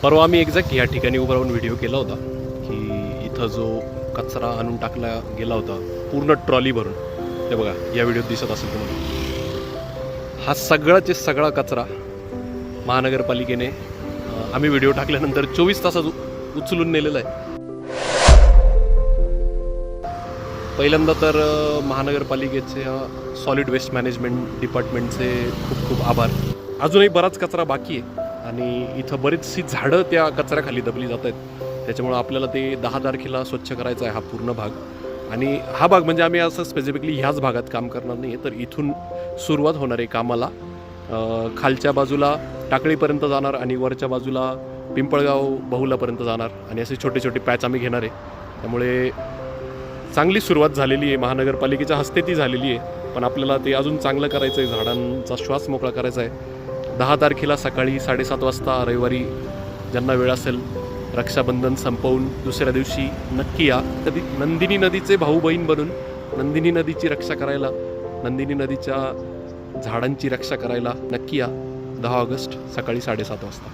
परवा आम्ही एक्झॅक्ट ह्या ठिकाणी उभं राहून व्हिडिओ केला होता की इथं जो कचरा आणून टाकला गेला होता पूर्ण ट्रॉली भरून, ते बघा या व्हिडिओत दिसत असेल तुम्हाला, हा सगळाचे सगळा कचरा महानगरपालिकेने आम्ही व्हिडिओ टाकल्यानंतर 24 तासात उचलून नेलेला आहे. पहिल्यांदा तर महानगरपालिकेचे सॉलिड वेस्ट मॅनेजमेंट डिपार्टमेंटचे खूप खूप आभार. अजूनही बराच कचरा बाकी आहे आणि इथं बरीचशी झाडं त्या कचऱ्याखाली दबली जात आहेत. त्याच्यामुळं आपल्याला ते 10 तारखेला स्वच्छ करायचा आहे हा पूर्ण भाग. आणि हा भाग म्हणजे आम्ही असं स्पेसिफिकली ह्याच भागात काम करणार नाही आहे, तर इथून सुरुवात होणार आहे कामाला. खालच्या बाजूला टाकळीपर्यंत जाणार आणि वरच्या बाजूला पिंपळगाव बहुलापर्यंत जाणार आणि असे छोटे छोटे पॅच आम्ही घेणार आहे. त्यामुळे चांगली सुरुवात झालेली आहे, महानगरपालिकेच्या हस्ते ती झालेली आहे, पण आपल्याला ते अजून चांगलं करायचं आहे, झाडांचा श्वास मोकळा करायचा आहे. 10 तारखेला सकाळी 7:30 वाजता रविवारी ज्यांना वेळ असेल रक्षाबंधन संपवून दुसऱ्या दिवशी नक्की या. कधी नंदिनी नदीचे भाऊ बहीण बनून नंदिनी नदीची रक्षा करायला, नंदिनी नदीच्या झाडांची रक्षा करायला नक्की या. 10 ऑगस्ट सकाळी 7:30 वाजता.